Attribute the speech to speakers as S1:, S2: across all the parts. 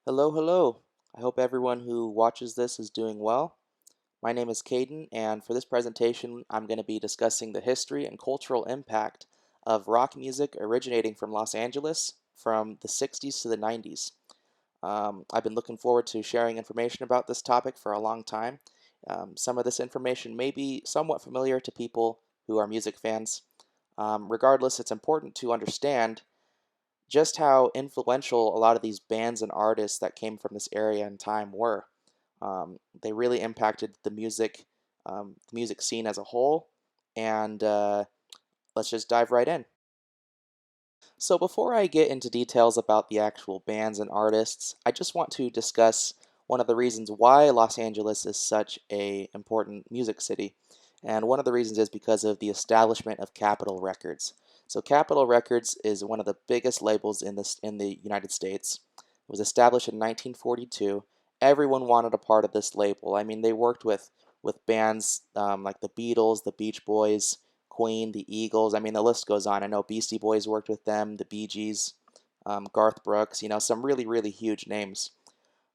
S1: Hello, hello. I hope everyone who watches this is doing well. My name is Kaden, and for this presentation, I'm going to be discussing the history and cultural impact of rock music originating from Los Angeles from the 60s to the 90s. I've been looking forward to sharing information about this topic for a long time. Some of this information may be somewhat familiar to people who are music fans. Regardless, it's important to understand just how influential a lot of these bands and artists that came from this area and time were. They really impacted the music scene as a whole, and let's just dive right in. So before I get into details about the actual bands and artists, I just want to discuss one of the reasons why Los Angeles is such a important music city. And one of the reasons is because of the establishment of Capitol Records. So Capitol Records is one of the biggest labels in the United States. It was established in 1942. Everyone wanted a part of this label. I mean, they worked with bands like the Beatles, the Beach Boys, Queen, the Eagles. I mean, the list goes on. I know Beastie Boys worked with them, the Bee Gees, Garth Brooks, some really, really huge names.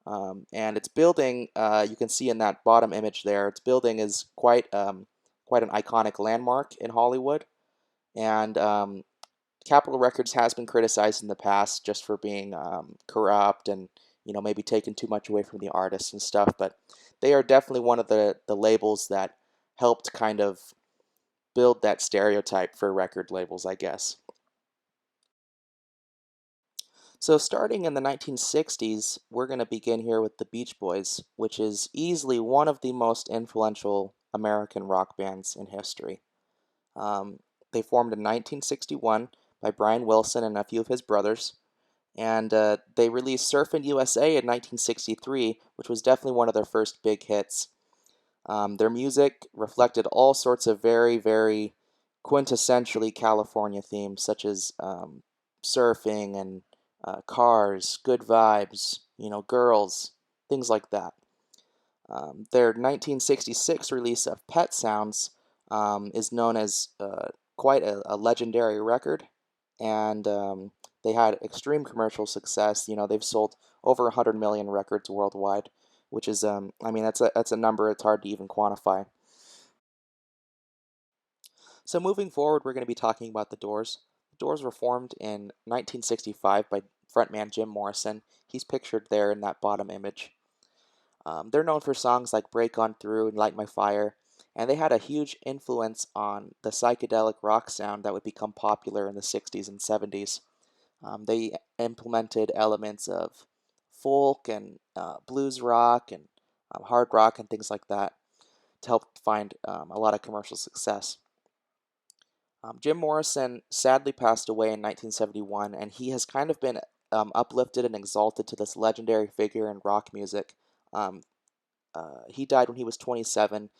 S1: And its building, you can see in that bottom image there, its building is quite an iconic landmark in Hollywood. And Capitol Records has been criticized in the past just for being corrupt and, maybe taking too much away from the artists and stuff. But they are definitely one of the labels that helped kind of build that stereotype for record labels, I guess. So, starting in the 1960s, we're going to begin here with the Beach Boys, which is easily one of the most influential American rock bands in history. Um, they formed in 1961 by Brian Wilson and a few of his brothers, and they released Surfin' USA in 1963, which was definitely one of their first big hits. Their music reflected all sorts of very, very quintessentially California themes, such as surfing and cars, good vibes, girls, things like that. Their 1966 release of Pet Sounds is known as quite a legendary record, and they had extreme commercial success. They've sold over 100 million records worldwide, which is, I mean, that's a number it's hard to even quantify. So moving forward, we're going to be talking about the Doors. The Doors were formed in 1965 by frontman Jim Morrison. He's pictured there in that bottom image. They're known for songs like Break On Through and Light My Fire, and they had a huge influence on the psychedelic rock sound that would become popular in the 60s and 70s. They implemented elements of folk and blues rock and hard rock and things like that to help find a lot of commercial success. Jim Morrison sadly passed away in 1971, and he has kind of been uplifted and exalted to this legendary figure in rock music. Um, he died when he was 27.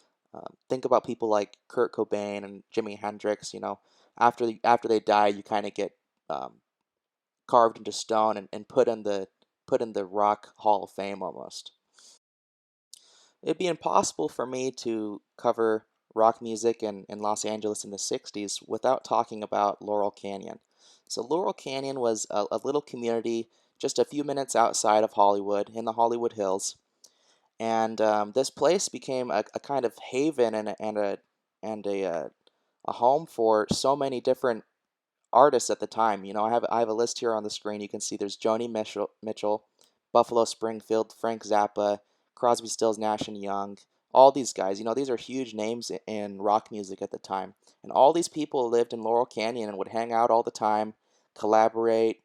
S1: Think about people like Kurt Cobain and Jimi Hendrix. After they die, you kind of get um, carved into stone and put in the Rock Hall of Fame almost. It'd be impossible for me to cover rock music in Los Angeles in the 60s without talking about Laurel Canyon. So, Laurel Canyon was a little community just a few minutes outside of Hollywood in the Hollywood Hills. And this place became a kind of haven and a home for so many different artists at the time. I have a list here on the screen. You can see there's Joni Mitchell, Buffalo Springfield, Frank Zappa, Crosby, Stills, Nash and Young. All these guys, these are huge names in rock music at the time, and all these people lived in Laurel Canyon and would hang out all the time, collaborate,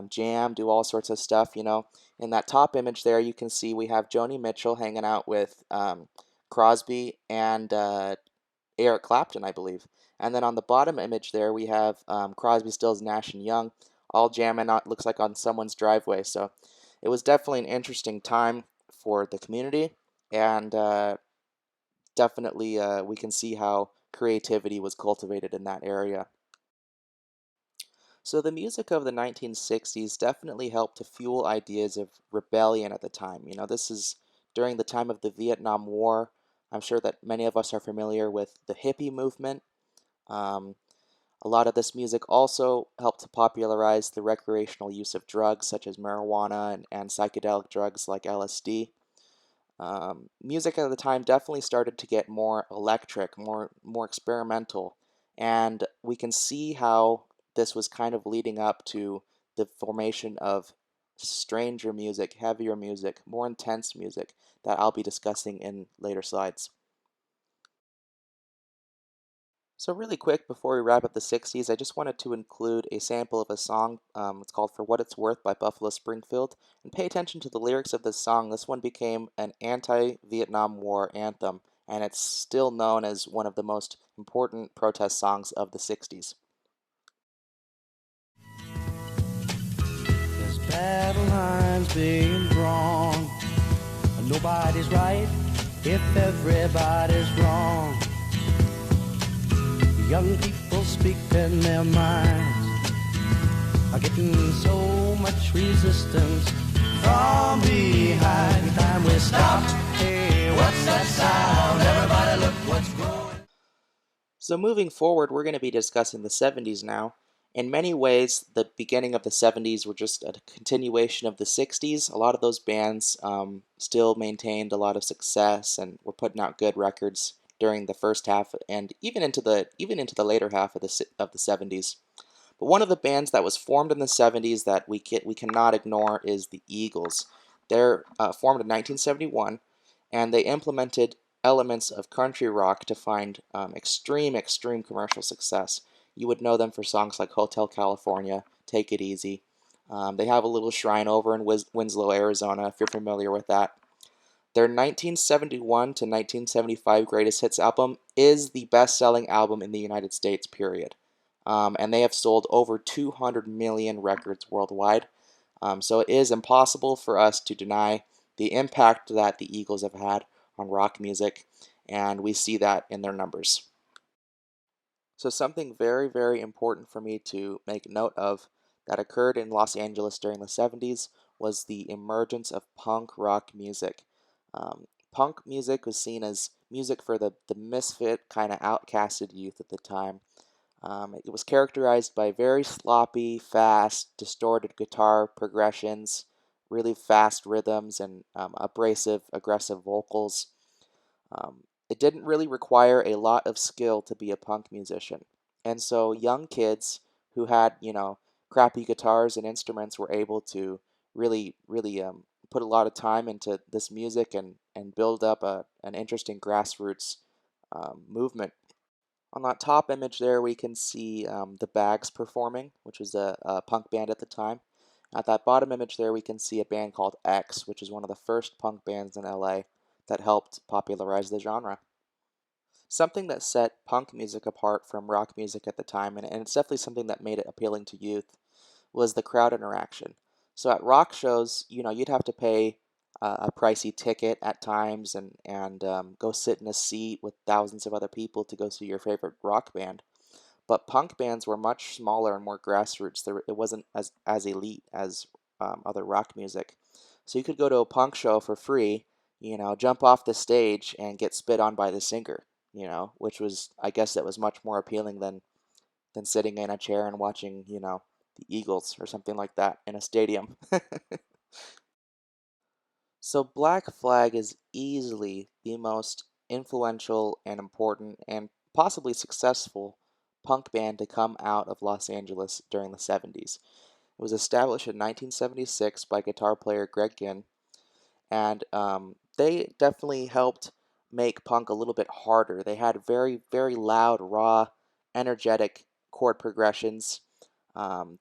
S1: jam, do all sorts of stuff. In that top image there, you can see we have Joni Mitchell hanging out with Crosby and Eric Clapton, I believe. And then on the bottom image there, we have Crosby, Stills, Nash and Young, all jamming out. Looks like on someone's driveway. So it was definitely an interesting time for the community, and definitely we can see how creativity was cultivated in that area. So the music of the 1960s definitely helped to fuel ideas of rebellion at the time. This is during the time of the Vietnam War. I'm sure that many of us are familiar with the hippie movement. Um, A lot of this music also helped to popularize the recreational use of drugs such as marijuana and psychedelic drugs like LSD. Music at the time definitely started to get more electric, more experimental, and we can see how this was kind of leading up to the formation of stranger music, heavier music, more intense music that I'll be discussing in later slides. So really quick, before we wrap up the 60s, I just wanted to include a sample of a song. It's called For What It's Worth by Buffalo Springfield. And pay attention to the lyrics of this song. This one became an anti-Vietnam War anthem, and it's still known as one of the most important protest songs of the 60s.
S2: There's battle lines being drawn. Nobody's right if everybody's wrong. Young people speaking their minds are getting so much resistance from behind. Time we stopped. Hey, what's that sound? Everybody look what's growing.
S1: So moving forward, we're going to be discussing the 70s now. In many ways, the beginning of the 70s were just a continuation of the 60s. A lot of those bands still maintained a lot of success and were putting out good records during the first half and even into the later half of the 70s. But one of the bands that was formed in the 70s that we cannot ignore is the Eagles. They're formed in 1971, and they implemented elements of country rock to find extreme commercial success. You would know them for songs like Hotel California, Take It Easy. They have a little shrine over in Winslow, Arizona, if you're familiar with that. Their 1971 to 1975 Greatest Hits album is the best-selling album in the United States, period. And they have sold over 200 million records worldwide. So it is impossible for us to deny the impact that the Eagles have had on rock music, and we see that in their numbers. So something very important for me to make note of that occurred in Los Angeles during the 70s was the emergence of punk rock music. Punk music was seen as music for the misfit, kind of outcasted youth at the time. It was characterized by very sloppy, fast, distorted guitar progressions, really fast rhythms, and abrasive, aggressive vocals. It didn't really require a lot of skill to be a punk musician. And so young kids who had, crappy guitars and instruments were able to really put a lot of time into this music and build up an interesting grassroots movement. On that top image there, we can see the Bags performing, which was a punk band at the time. At that bottom image there, we can see a band called X, which is one of the first punk bands in LA that helped popularize the genre. Something that set punk music apart from rock music at the time, and it's definitely something that made it appealing to youth, was the crowd interaction. So at rock shows, you'd have to pay a pricey ticket at times and go sit in a seat with thousands of other people to go see your favorite rock band. But punk bands were much smaller and more grassroots. It wasn't as elite as other rock music. So you could go to a punk show for free, jump off the stage and get spit on by the singer, which was, I guess, that was much more appealing than sitting in a chair and watching, the Eagles or something like that in a stadium. So Black Flag is easily the most influential and important and possibly successful punk band to come out of Los Angeles during the 70s. It was established in 1976 by guitar player Greg Ginn, and they definitely helped make punk a little bit harder. They had very loud, raw, energetic chord progressions.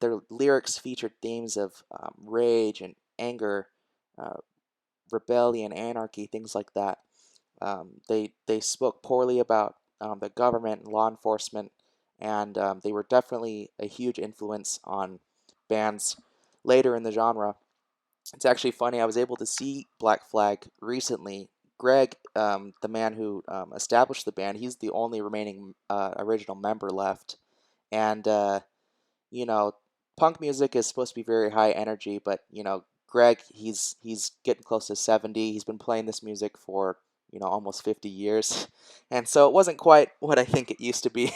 S1: Their lyrics featured themes of rage and anger, uh, rebellion, anarchy, things like that. They spoke poorly about the government and law enforcement, and they were definitely a huge influence on bands later in the genre. It's actually funny. I was able to see Black Flag recently. Greg, the man who established the band, he's the only remaining original member left, and you know, punk music is supposed to be very high energy, but Greg, he's getting close to 70. He's been playing this music for almost 50 years. And so it wasn't quite what I think it used to be,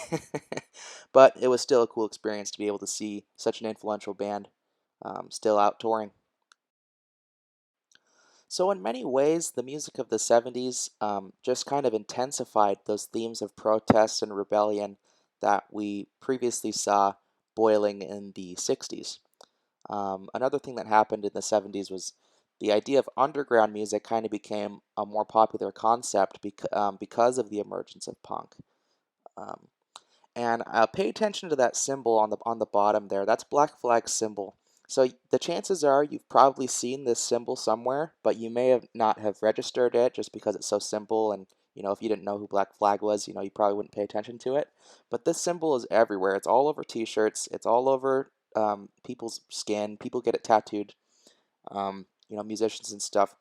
S1: but it was still a cool experience to be able to see such an influential band still out touring. So, in many ways, the music of the 70s just kind of intensified those themes of protest and rebellion that we previously saw boiling in the 60s. Another thing that happened in the 70s was the idea of underground music kind of became a more popular concept because of the emergence of punk. Um, and pay attention to that symbol on the bottom there. That's Black Flag's symbol. So the chances are you've probably seen this symbol somewhere, but you may have not have registered it just because it's so simple. And if you didn't know who Black Flag was, you probably wouldn't pay attention to it. But this symbol is everywhere. It's all over T-shirts. It's all over people's skin. People get it tattooed. Musicians and stuff.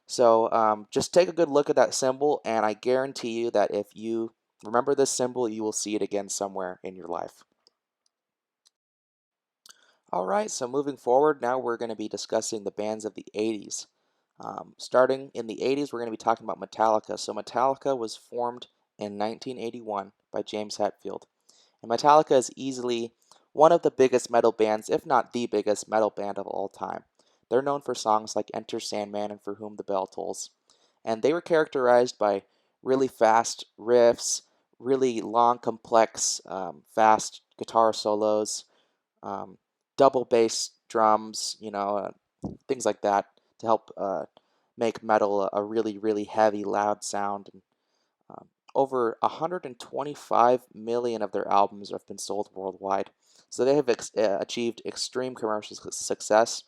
S1: So just take a good look at that symbol, and I guarantee you that if you remember this symbol, you will see it again somewhere in your life. All right, so moving forward, now we're going to be discussing the bands of the 80s. Starting in the 80s, we're going to be talking about Metallica. So Metallica was formed in 1981 by James Hetfield. And Metallica is easily one of the biggest metal bands, if not the biggest metal band of all time. They're known for songs like Enter Sandman and For Whom the Bell Tolls. And they were characterized by really fast riffs, really long, complex, fast guitar solos, um, double bass drums, things like that to help make metal a really, really heavy, loud sound. And um, over 125 million of their albums have been sold worldwide. So they have achieved extreme commercial success,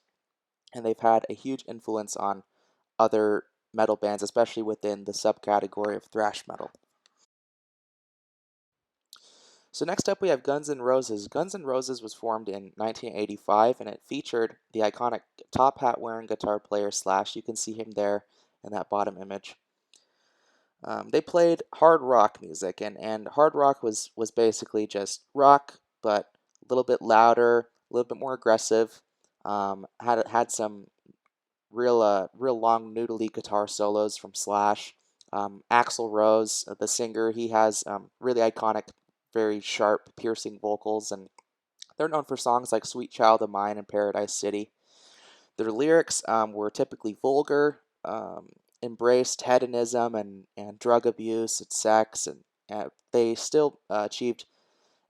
S1: and they've had a huge influence on other metal bands, especially within the subcategory of thrash metal. So next up we have Guns N' Roses. Guns N' Roses was formed in 1985, and it featured the iconic top hat wearing guitar player Slash. You can see him there in that bottom image. They played hard rock music, and hard rock was basically just rock, but a little bit louder, a little bit more aggressive. Had some real long noodly guitar solos from Slash. Axl Rose, the singer, he has really iconic, very sharp, piercing vocals, and they're known for songs like "Sweet Child of Mine" and "Paradise City." Their lyrics were typically vulgar, embraced hedonism and drug abuse and sex, and they still achieved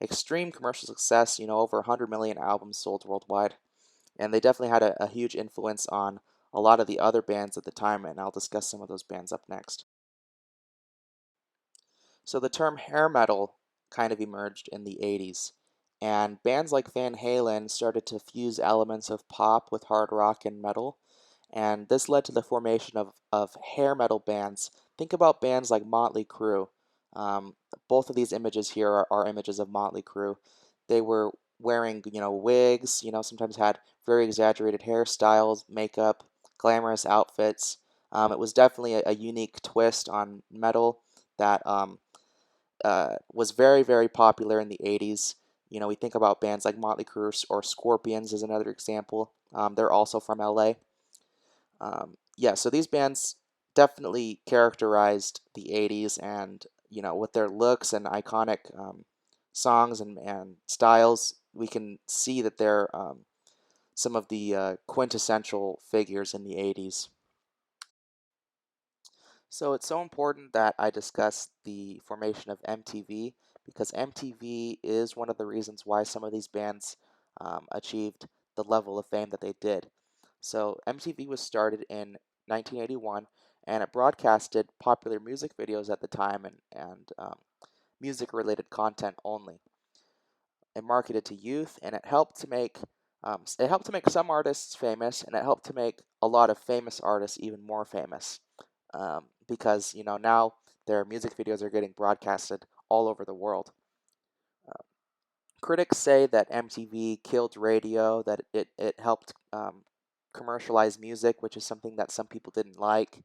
S1: extreme commercial success. Over 100 million albums sold worldwide, and they definitely had a huge influence on a lot of the other bands at the time, and I'll discuss some of those bands up next. So the term hair metal kind of emerged in the 80s, and bands like Van Halen started to fuse elements of pop with hard rock and metal, and this led to the formation of hair metal bands. Think about bands like Motley Crue. Um, Both of these images here are images of Motley Crue. They were wearing, wigs, sometimes had very exaggerated hairstyles, makeup, glamorous outfits. It was definitely a unique twist on metal that was very, very popular in the 80s. We think about bands like Motley Crue or Scorpions as another example. They're also from LA. Yeah, so these bands definitely characterized the 80s, and, with their looks and iconic songs and styles, we can see that they're some of the quintessential figures in the 80s. So it's so important that I discuss the formation of MTV because MTV is one of the reasons why some of these bands achieved the level of fame that they did. So MTV was started in 1981, and it broadcasted popular music videos at the time and music related content only. It marketed to youth, and it helped to make some artists famous, and it helped to make a lot of famous artists even more famous. Because now their music videos are getting broadcasted all over the world. Uh, Critics say that MTV killed radio, that it helped commercialize music, which is something that some people didn't like.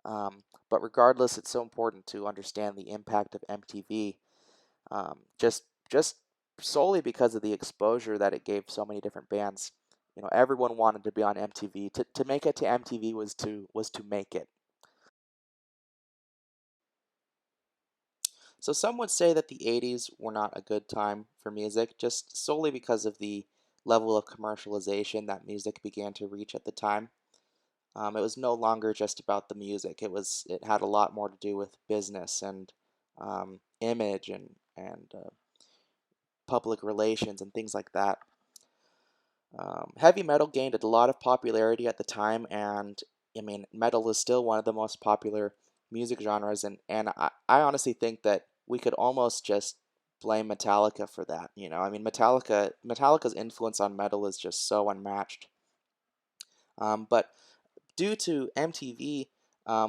S1: But regardless, it's so important to understand the impact of MTV, just solely because of the exposure that it gave so many different bands. Everyone wanted to be on MTV. To make it to MTV was to make it. So some would say that the 80s were not a good time for music, just solely because of the level of commercialization that music began to reach at the time. It was no longer just about the music. It had a lot more to do with business and image and public relations and things like that. Heavy metal gained a lot of popularity at the time, and I mean, metal is still one of the most popular music genres, and I honestly think that we could almost just blame Metallica for that. I mean, Metallica's influence on metal is just so unmatched. But due to MTV,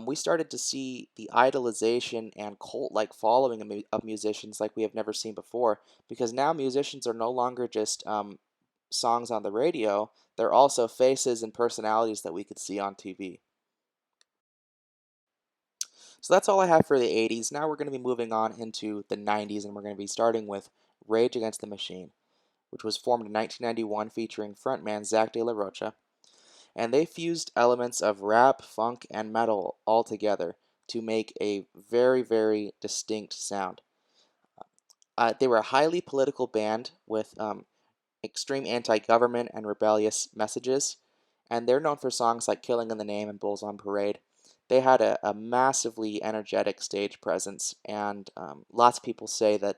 S1: we started to see the idolization and cult-like following of musicians like we have never seen before, because now musicians are no longer just songs on the radio, they're also faces and personalities that we could see on TV. So that's all I have for the 80s. Now we're going to be moving on into the 90s, and we're going to be starting with Rage Against the Machine, which was formed in 1991 featuring frontman Zach De La Rocha, and they fused elements of rap, funk, and metal all together to make a very, very distinct sound. They were a highly political band with extreme anti government and rebellious messages, and they're known for songs like Killing in the Name and Bulls on Parade. They had a massively energetic stage presence, and lots of people say that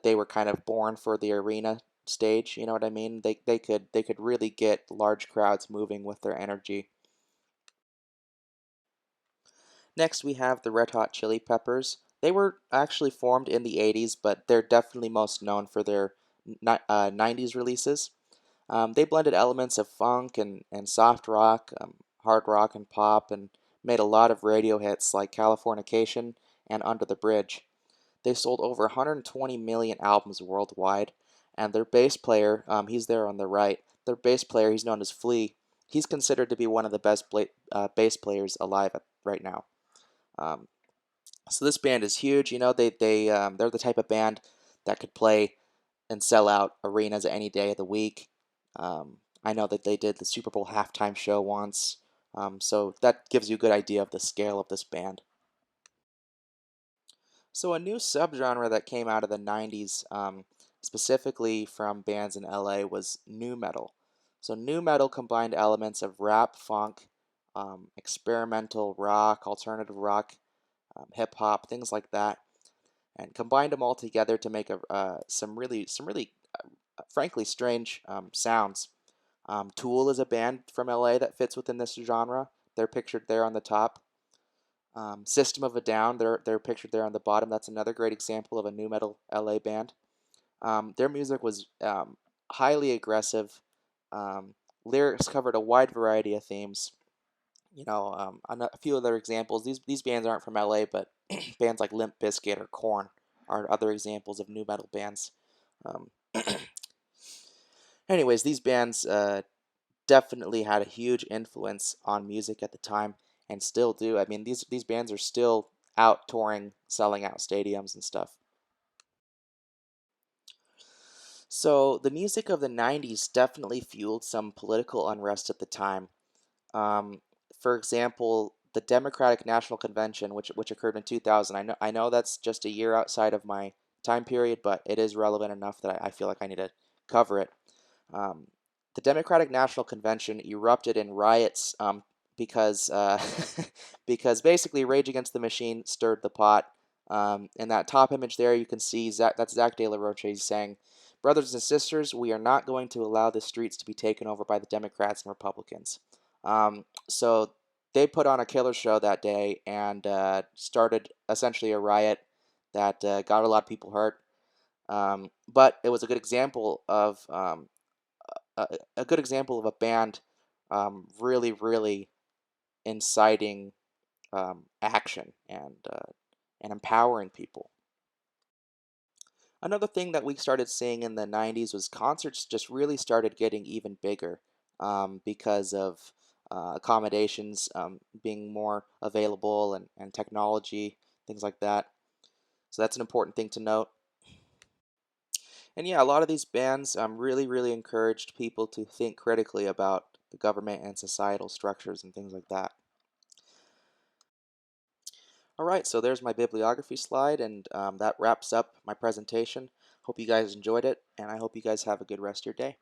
S1: they were kind of born for the arena stage. You know what I mean? They could really get large crowds moving with their energy. Next, we have the Red Hot Chili Peppers. They were actually formed in the 80s, but they're definitely most known for their 90s releases. They blended elements of funk and soft rock, hard rock and pop, and made a lot of radio hits like Californication and Under the Bridge. They sold over 120 million albums worldwide, and their bass player, he's there on the right, their bass player, he's known as Flea. He's considered to be one of the best bass players alive right now. Um, so this band is huge. They're the type of band that could play and sell out arenas any day of the week. I know that they did the Super Bowl halftime show once, so that gives you a good idea of the scale of this band. So a new subgenre that came out of the 90s, specifically from bands in LA, was nu metal. So nu metal combined elements of rap, funk, experimental rock, alternative rock, hip hop, things like that, and combined them all together to make frankly strange sounds. Tool is a band from LA that fits within this genre. They're pictured there on the top. System of a Down, they're pictured there on the bottom. That's another great example of a nu metal LA band. Their music was highly aggressive. Um, Lyrics covered a wide variety of themes. A few other examples. These bands aren't from LA, but bands like Limp Bizkit or Korn are other examples of nu metal bands. Um, Anyways, these bands definitely had a huge influence on music at the time and still do. I mean, these bands are still out touring, selling out stadiums and stuff. So the music of the 90s definitely fueled some political unrest at the time. Um, for example, the Democratic National Convention, which occurred in 2000. I know that's just a year outside of my time period, but it is relevant enough that I feel like I need to cover it. Um, the Democratic National Convention erupted in riots because because basically Rage Against the Machine stirred the pot. In that top image there, you can see that's Zach De La Rocha. He's saying, "Brothers and sisters, we are not going to allow the streets to be taken over by the Democrats and Republicans." So they put on a killer show that day and started essentially a riot that got a lot of people hurt. But it was a good example of a good example of a band really, really inciting action and empowering people. Another thing that we started seeing in the 90s was concerts just really started getting even bigger because of accommodations being more available and technology, things like that. So that's an important thing to note. And yeah, a lot of these bands really, really encouraged people to think critically about the government and societal structures and things like that. All right, so there's my bibliography slide, and that wraps up my presentation. Hope you guys enjoyed it, and I hope you guys have a good rest of your day.